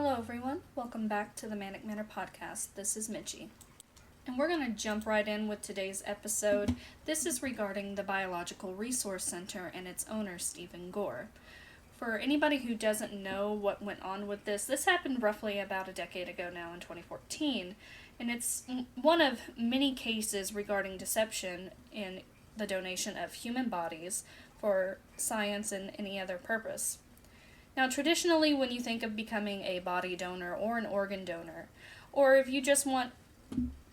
Hello everyone, welcome back to the Manic Manor podcast. This is Mitchie. And we're going to jump right in with today's episode. This is regarding the Biological Resource Center and its owner, Stephen Gore. For anybody who doesn't know what went on with this happened roughly about a decade ago now in 2014, and it's one of many cases regarding deception in the donation of human bodies for science and any other purpose. Now, traditionally, when you think of becoming a body donor or an organ donor, or if you just want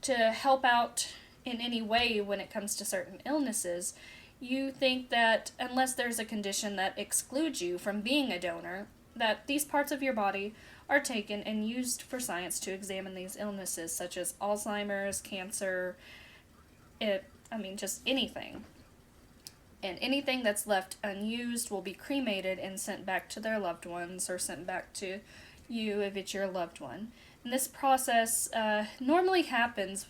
to help out in any way when it comes to certain illnesses, you think that unless there's a condition that excludes you from being a donor, that these parts of your body are taken and used for science to examine these illnesses, such as Alzheimer's, cancer, just anything. And anything that's left unused will be cremated and sent back to their loved ones or sent back to you if it's your loved one. And this process normally happens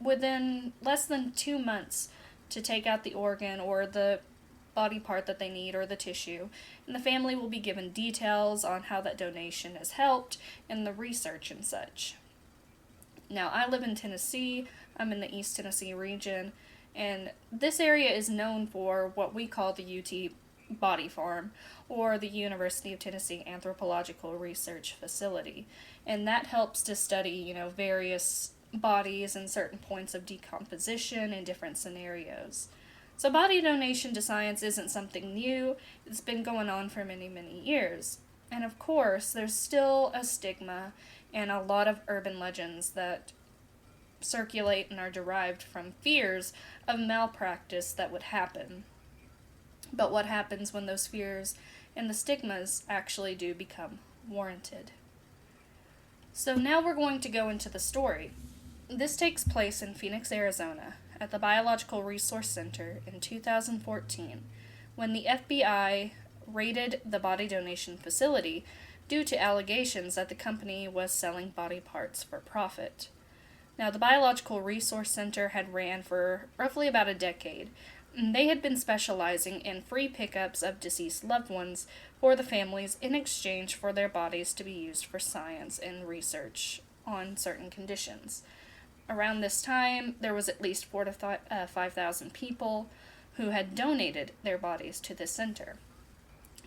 within less than 2 months to take out the organ or the body part that they need or the tissue. And the family will be given details on how that donation has helped and the research and such. Now, I live in Tennessee. I'm in the East Tennessee region. And this area is known for what we call the UT Body Farm, or the University of Tennessee Anthropological Research Facility. And that helps to study, various bodies and certain points of decomposition in different scenarios. So body donation to science isn't something new. It's been going on for many, many years. And of course, there's still a stigma and a lot of urban legends that circulate and are derived from fears of malpractice that would happen. But what happens when those fears and the stigmas actually do become warranted? So now we're going to go into the story. This takes place in Phoenix, Arizona, at the Biological Resource Center in 2014, when the FBI raided the body donation facility due to allegations that the company was selling body parts for profit. Now, the Biological Resource Center had ran for roughly about a decade, and they had been specializing in free pickups of deceased loved ones for the families in exchange for their bodies to be used for science and research on certain conditions. Around this time, there was at least 4,000 to 5,000 people who had donated their bodies to this center.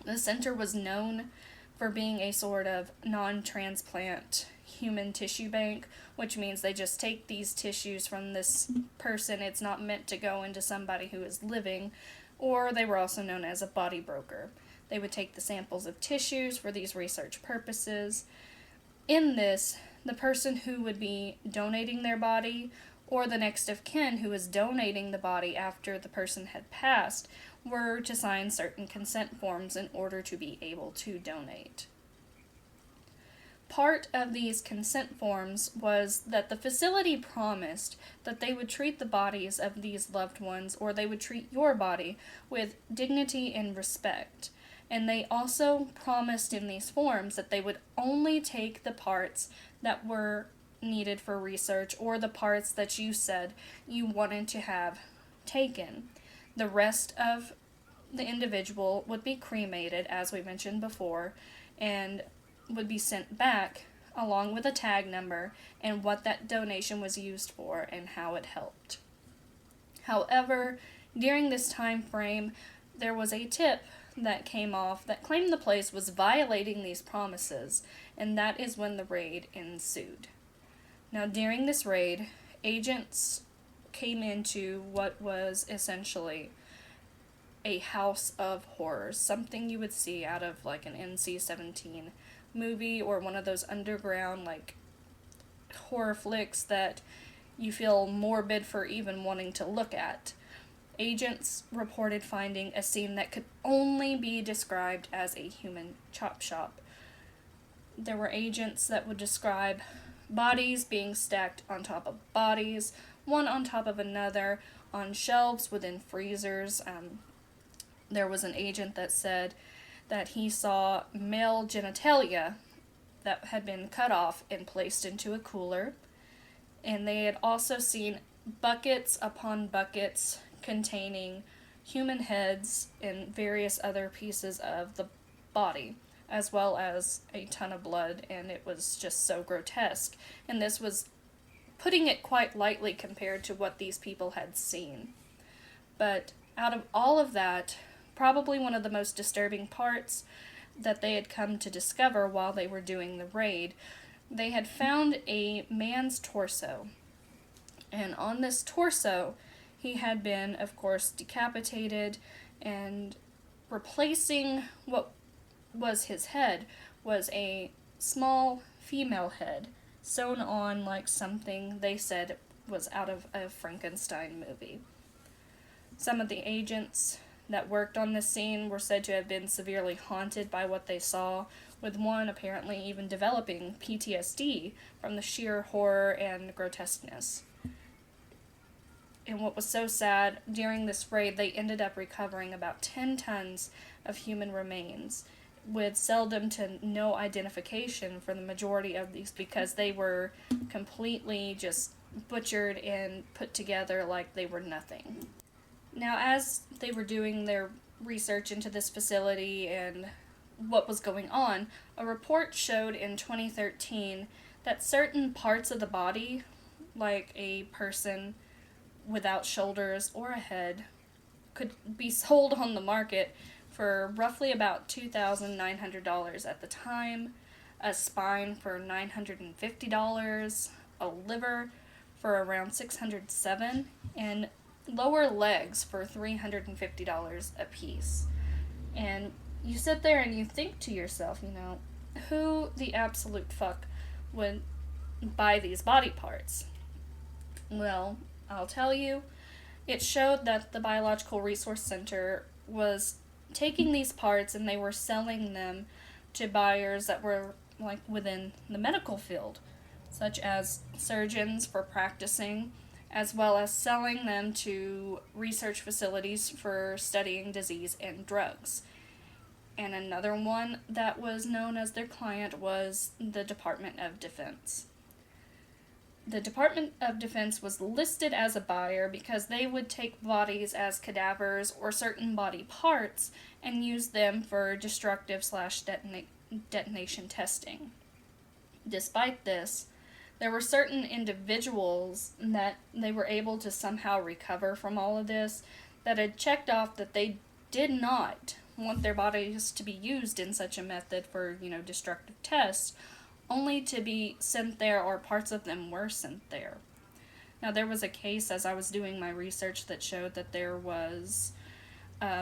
The center was known for being a sort of non-transplant human tissue bank, which means they just take these tissues from this person. It's not meant to go into somebody who is living, or they were also known as a body broker. They would take the samples of tissues for these research purposes. In this, the person who would be donating their body, or the next of kin who was donating the body after the person had passed, were to sign certain consent forms in order to be able to donate. Part of these consent forms was that the facility promised that they would treat the bodies of these loved ones, or they would treat your body, with dignity and respect. And they also promised in these forms that they would only take the parts that were needed for research, or the parts that you said you wanted to have taken. The rest of the individual would be cremated, as we mentioned before, and would be sent back along with a tag number and what that donation was used for and how it helped. However, during this time frame, there was a tip that came off that claimed the place was violating these promises, and that is when the raid ensued. Now, during this raid, agents came into what was essentially a house of horrors, something you would see out of like an NC-17 movie or one of those underground horror flicks that you feel morbid for even wanting to look at. Agents reported finding a scene that could only be described as a human chop shop. There were agents that would describe bodies being stacked on top of bodies, one on top of another, on shelves within freezers. There was an agent that said that he saw male genitalia that had been cut off and placed into a cooler. And they had also seen buckets upon buckets containing human heads and various other pieces of the body. as well as a ton of blood, and it was just so grotesque. And this was putting it quite lightly compared to what these people had seen. But out of all of that, probably one of the most disturbing parts that they had come to discover while they were doing the raid, they had found a man's torso. And on this torso, he had been, of course, decapitated, and replacing what was his head was a small female head sewn on like something they said was out of a Frankenstein movie. Some of the agents that worked on this scene were said to have been severely haunted by what they saw, with one apparently even developing PTSD from the sheer horror and grotesqueness. And what was so sad, during this raid they ended up recovering about 10 tons of human remains, with seldom to no identification for the majority of these, because they were completely just butchered and put together like they were nothing. Now, as they were doing their research into this facility and what was going on, a report showed in 2013 that certain parts of the body, like a person without shoulders or a head, could be sold on the market for roughly about $2,900 at the time, a spine for $950, a liver for around $607, and lower legs for $350 a piece. And you sit there and you think to yourself, who the absolute fuck would buy these body parts? Well, I'll tell you, it showed that the Biological Resource Center was taking these parts and they were selling them to buyers that were like within the medical field, such as surgeons for practicing, as well as selling them to research facilities for studying disease and drugs. And another one that was known as their client was the Department of Defense. The Department of Defense was listed as a buyer because they would take bodies as cadavers or certain body parts and use them for destructive/detonation testing. Despite this, there were certain individuals that they were able to somehow recover from all of this that had checked off that they did not want their bodies to be used in such a method for, destructive tests, only to be sent there, or parts of them were sent there. Now, there was a case as I was doing my research that showed that there was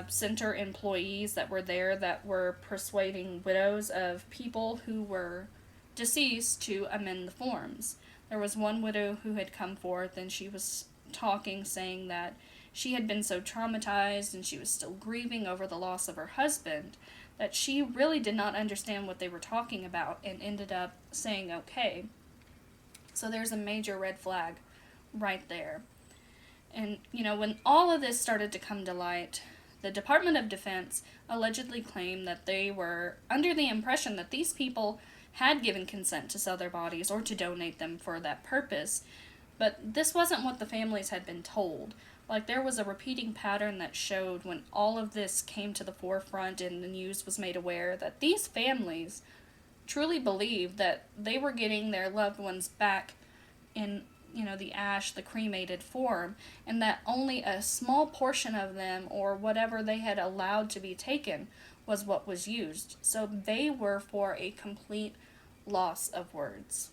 center employees that were there that were persuading widows of people who were deceased to amend the forms. There was one widow who had come forth and she was talking, saying that she had been so traumatized and she was still grieving over the loss of her husband that she really did not understand what they were talking about and ended up saying okay. So there's a major red flag right there. And, when all of this started to come to light, the Department of Defense allegedly claimed that they were under the impression that these people had given consent to sell their bodies or to donate them for that purpose, but this wasn't what the families had been told. Like, there was a repeating pattern that showed when all of this came to the forefront and the news was made aware that these families truly believed that they were getting their loved ones back in, the ash, the cremated form, and that only a small portion of them, or whatever they had allowed to be taken, was what was used. So they were for a complete loss of words.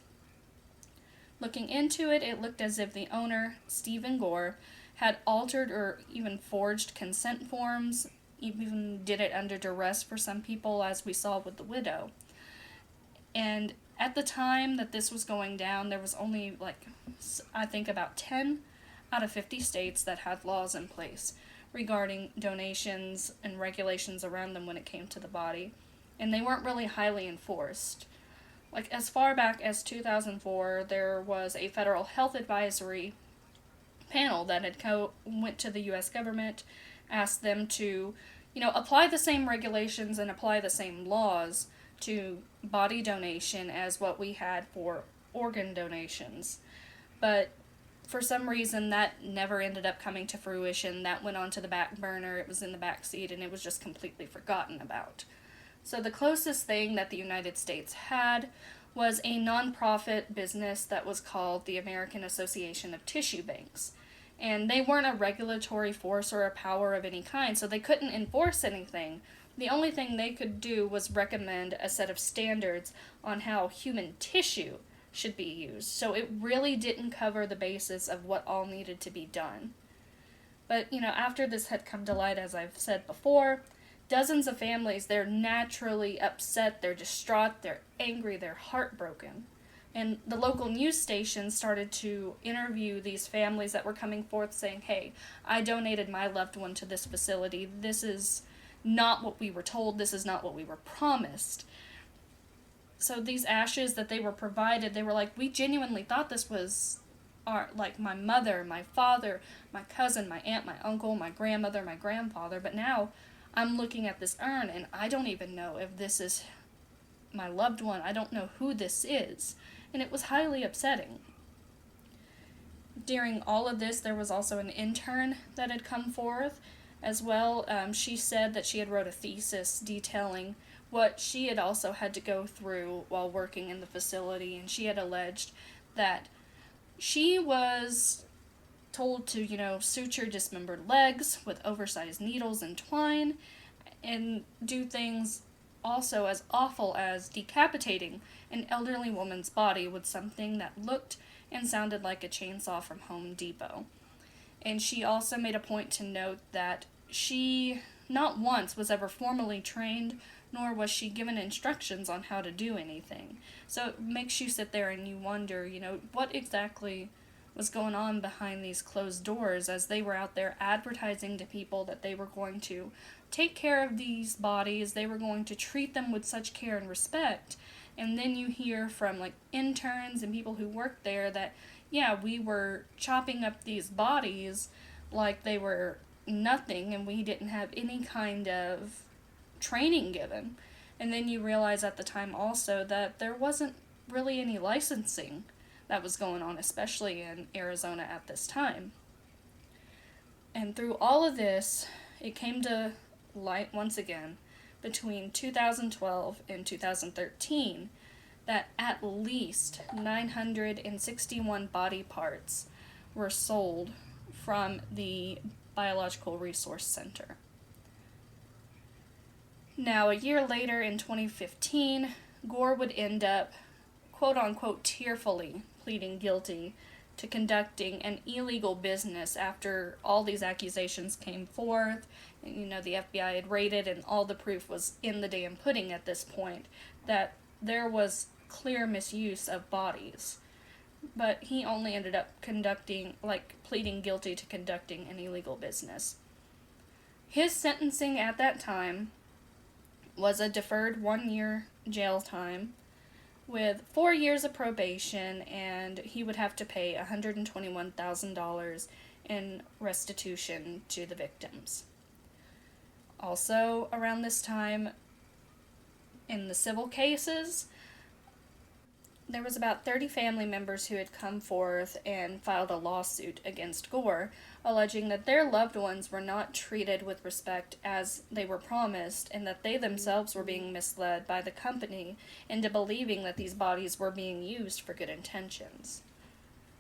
Looking into it, it looked as if the owner, Stephen Gore, had altered or even forged consent forms, even did it under duress for some people, as we saw with the widow. And at the time that this was going down, there was only, I think about 10 out of 50 states that had laws in place regarding donations and regulations around them when it came to the body. And they weren't really highly enforced. Like, as far back as 2004, there was a federal health advisory panel that had went to the U.S. government, asked them to, apply the same regulations and apply the same laws to body donation as what we had for organ donations. But for some reason, that never ended up coming to fruition. That went on to the back burner. It was in the back seat, and it was just completely forgotten about. So the closest thing that the United States had was a nonprofit business that was called the American Association of Tissue Banks. And they weren't a regulatory force or a power of any kind, so they couldn't enforce anything. The only thing they could do was recommend a set of standards on how human tissue should be used. So it really didn't cover the basis of what all needed to be done. But, after this had come to light, as I've said before, dozens of families, they're naturally upset, they're distraught, they're angry, they're heartbroken. And the local news stations started to interview these families that were coming forth saying, hey, I donated my loved one to this facility. This is not what we were told. This is not what we were promised. So these ashes that they were provided, they were like, we genuinely thought this was my mother, my father, my cousin, my aunt, my uncle, my grandmother, my grandfather. But now I'm looking at this urn and I don't even know if this is my loved one. I don't know who this is. And it was highly upsetting. During all of this, there was also an intern that had come forth as well. She said that she had wrote a thesis detailing what she had also had to go through while working in the facility, and she had alleged that she was told to, suture dismembered legs with oversized needles and twine, and do things also as awful as decapitating an elderly woman's body with something that looked and sounded like a chainsaw from Home Depot. And she also made a point to note that she not once was ever formally trained, nor was she given instructions on how to do anything. So it makes you sit there and you wonder, what exactly was going on behind these closed doors as they were out there advertising to people that they were going to take care of these bodies, they were going to treat them with such care and respect. And then you hear from interns and people who worked there that, yeah, we were chopping up these bodies like they were nothing and we didn't have any kind of training given. And then you realize at the time also that there wasn't really any licensing that was going on, especially in Arizona at this time. And through all of this, it came to light once again between 2012 and 2013 that at least 961 body parts were sold from the Biological Resource Center. Now, a year later in 2015, Gore would end up, quote-unquote, tearfully pleading guilty to conducting an illegal business after all these accusations came forth. And, the FBI had raided and all the proof was in the damn pudding at this point that there was clear misuse of bodies. But he only ended up pleading guilty to conducting an illegal business. His sentencing at that time was a deferred 1-year jail time with 4 years of probation, and he would have to pay $121,000 in restitution to the victims. Also, around this time, in the civil cases, there was about 30 family members who had come forth and filed a lawsuit against Gore, alleging that their loved ones were not treated with respect as they were promised, and that they themselves were being misled by the company into believing that these bodies were being used for good intentions.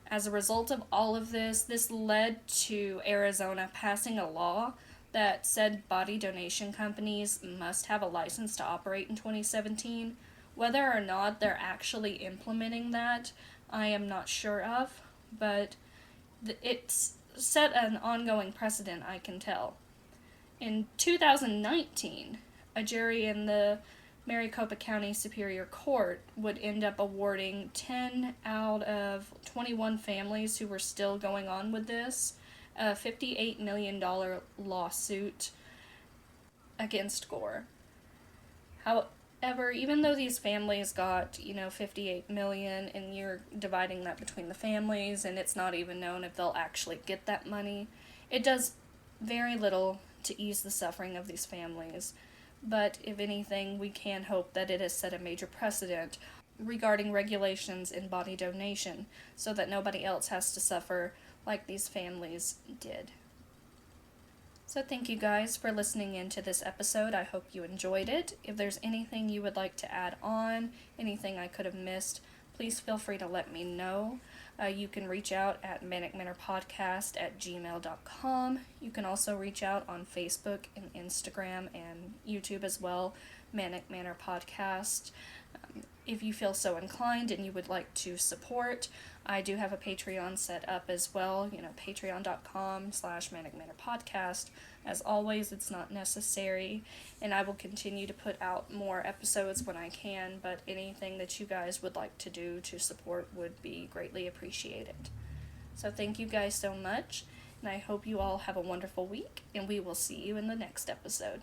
As a result of all of this led to Arizona passing a law that said body donation companies must have a license to operate in 2017. Whether or not they're actually implementing that, I am not sure of, but it's set an ongoing precedent, I can tell. In 2019, a jury in the Maricopa County Superior Court would end up awarding 10 out of 21 families who were still going on with this a $58 million lawsuit against Gore. However, even though these families got, $58 million, and you're dividing that between the families, and it's not even known if they'll actually get that money, it does very little to ease the suffering of these families. But if anything, we can hope that it has set a major precedent regarding regulations in body donation, so that nobody else has to suffer like these families did. So thank you guys for listening into this episode. I hope you enjoyed it. If there's anything you would like to add on, anything I could have missed, please feel free to let me know. You can reach out at manicmanorpodcast@gmail.com. You can also reach out on Facebook and Instagram and YouTube as well, Manic Manor Podcast. If you feel so inclined and you would like to support, I do have a Patreon set up as well, patreon.com/manicmanorpodcast. As always, it's not necessary, and I will continue to put out more episodes when I can, but anything that you guys would like to do to support would be greatly appreciated. So thank you guys so much, and I hope you all have a wonderful week, and we will see you in the next episode.